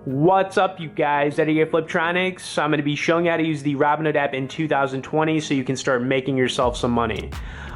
What's up, you guys? Eddie at Fliptroniks. So I'm going to be showing you how to use the Robinhood app in 2020 so you can start making yourself some money.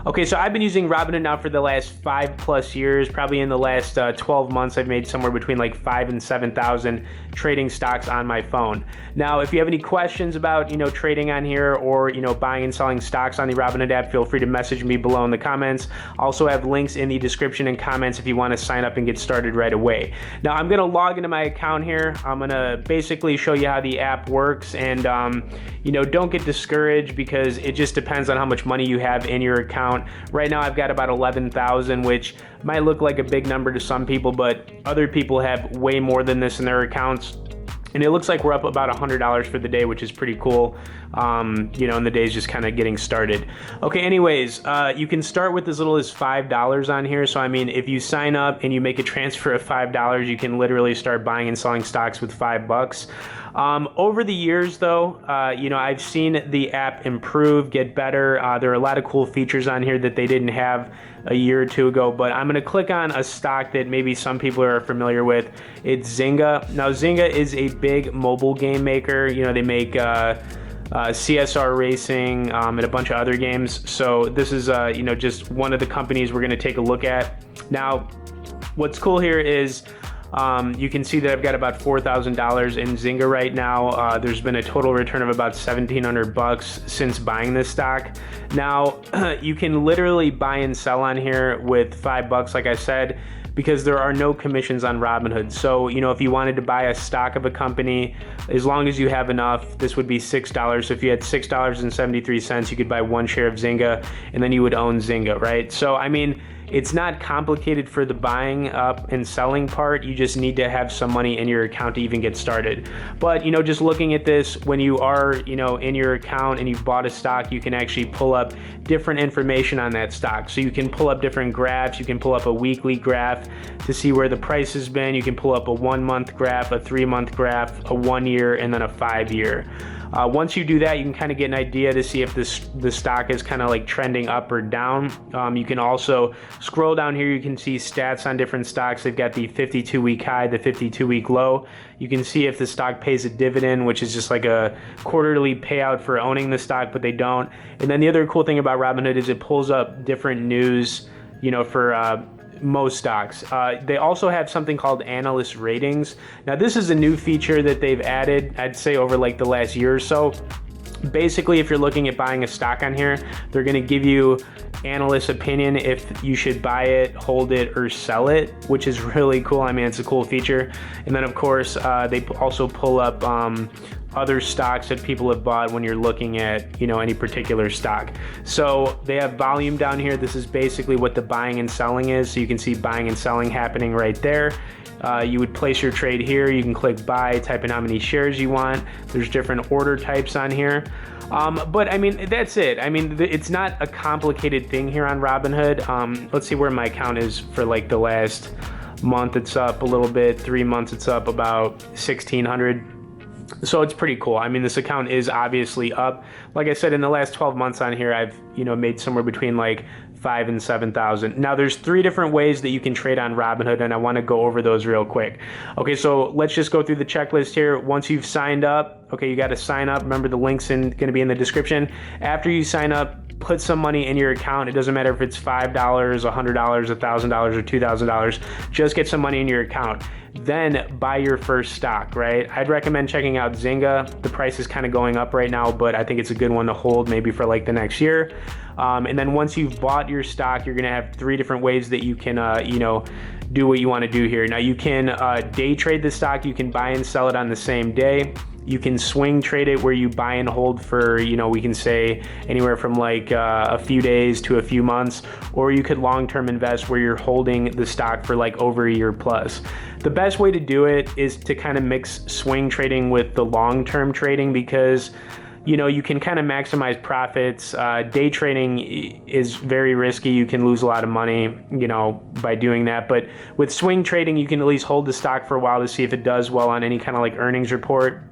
Okay, so I've been using Robinhood now for the last 5+ years. Probably in the last 12 months, I've made somewhere between like 5,000 and 7,000 trading stocks on my phone. Now, if you have any questions about, trading on here or, buying and selling stocks on the Robinhood app, feel free to message me below in the comments. Also have links in the description and comments if you want to sign up and get started right away. Now, I'm going to log into my account here. I'm going to basically show you how the app works, and don't get discouraged because it just depends on how much money you have in your account. Right now I've got about 11,000, which might look like a big number to some people, but other people have way more than this in their accounts. And it looks like we're up about $100 for the day, which is pretty cool. And the day's just kind of getting started. Okay, anyways, you can start with as little as $5 on here. So, if you sign up and you make a transfer of $5, you can literally start buying and selling stocks with $5. Over the years, though, I've seen the app improve, get better. There are a lot of cool features on here that they didn't have a year or two ago, but I'm going to click on a stock that maybe some people are familiar with. It's Zynga. Now, Zynga is a big mobile game maker. They make CSR Racing and a bunch of other games. So this is, just one of the companies we're going to take a look at. Now, what's cool here is you can see that I've got about $4,000 in Zynga right now. There's been a total return of about $1,700 since buying this stock. Now, you can literally buy and sell on here with $5, like I said, because there are no commissions on Robinhood. So, if you wanted to buy a stock of a company, as long as you have enough, this would be $6. So if you had $6.73, you could buy one share of Zynga, and then you would own Zynga, right? So, it's not complicated for the buying up and selling part. You just need to have some money in your account to even get started. But, just looking at this, when you are, in your account and you've bought a stock, you can actually pull up different information on that stock. So you can pull up different graphs. You can pull up a weekly graph to see where the price has been. You can pull up a 1-month graph, a 3-month graph, a 1 year, and then a 5 year. Once you do that, you can kind of get an idea to see if the stock is kind of like trending up or down. You can also scroll down here. You can see stats on different stocks. They've got the 52-week high, the 52-week low. You can see if the stock pays a dividend, which is just like a quarterly payout for owning the stock, but they don't. And then the other cool thing about Robinhood is it pulls up different news, for most stocks. They also have something called Analyst Ratings. Now, this is a new feature that they've added, I'd say, over like the last year or so. Basically, if you're looking at buying a stock on here, they're going to give you analyst opinion if you should buy it, hold it, or sell it, which is really cool. It's a cool feature. And then, of course, they also pull up other stocks that people have bought when you're looking at, any particular stock. So they have volume down here. This is basically what the buying and selling is. So you can see buying and selling happening right there. You would place your trade here. You can click buy, type in how many shares you want. There's different order types on here. But that's it. It's not a complicated thing here on Robinhood. Let's see where my account is for like the last month. It's up a little bit. 3 months, it's up about 1,600. So it's pretty cool. This account is obviously up. Like I said, in the last 12 months on here, I've, made somewhere between like 5,000 and 7,000. Now, there's 3 different ways that you can trade on Robinhood, and I want to go over those real quick. Okay, so let's just go through the checklist here. Once you've signed up, okay, you got to sign up. Remember, the link's going to be in the description. After you sign up, put some money in your account. It doesn't matter if it's $5, $100, $1,000, or $2,000. Just get some money in your account. Then buy your first stock, right? I'd recommend checking out Zynga. The price is kind of going up right now, but I think it's a good one to hold maybe for like the next year. And then once you've bought your stock, you're going to have 3 different ways that you can, do what you want to do here. Now, you can day trade the stock. You can buy and sell it on the same day. You can swing trade it where you buy and hold for, we can say anywhere from like a few days to a few months, or you could long-term invest where you're holding the stock for like over a year plus. The best way to do it is to kind of mix swing trading with the long-term trading because, you can kind of maximize profits. Day trading is very risky. You can lose a lot of money, by doing that. But with swing trading, you can at least hold the stock for a while to see if it does well on any kind of like earnings report.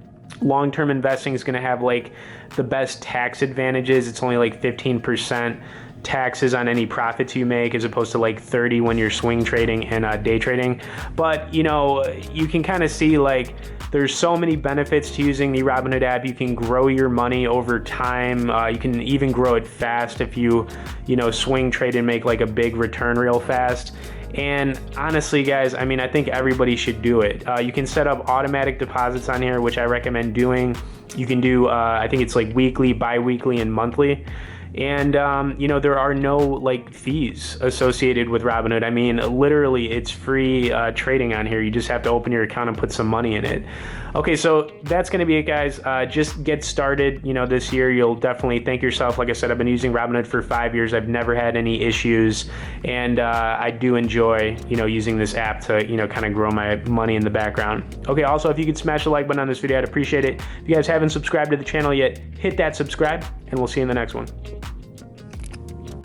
Long-term investing is going to have like the best tax advantages. It's only like 15%, taxes on any profits you make, as opposed to like 30 when you're swing trading and day trading. But you know, you can kind of see like there's so many benefits to using the Robinhood app. You can grow your money over time. You can even grow it fast if you know, swing trade and make like a big return real fast. And honestly, guys, I mean, I think everybody should do it. You can set up automatic deposits on here, which I recommend doing. You can do, I think it's like weekly, bi-weekly, and monthly. And, you know, there are no like fees associated with Robinhood. I mean, literally it's free trading on here. You just have to open your account and put some money in it. Okay, so that's going to be it, guys. Just get started. You know, this year you'll definitely thank yourself. Like I said, I've been using Robinhood for 5 years. I've never had any issues, and I do enjoy, you know, using this app to, you know, kind of grow my money in the background. Okay, also, if you could smash the like button on this video, I'd appreciate it. If you guys haven't subscribed to the channel yet, hit that subscribe, and we'll see you in the next one.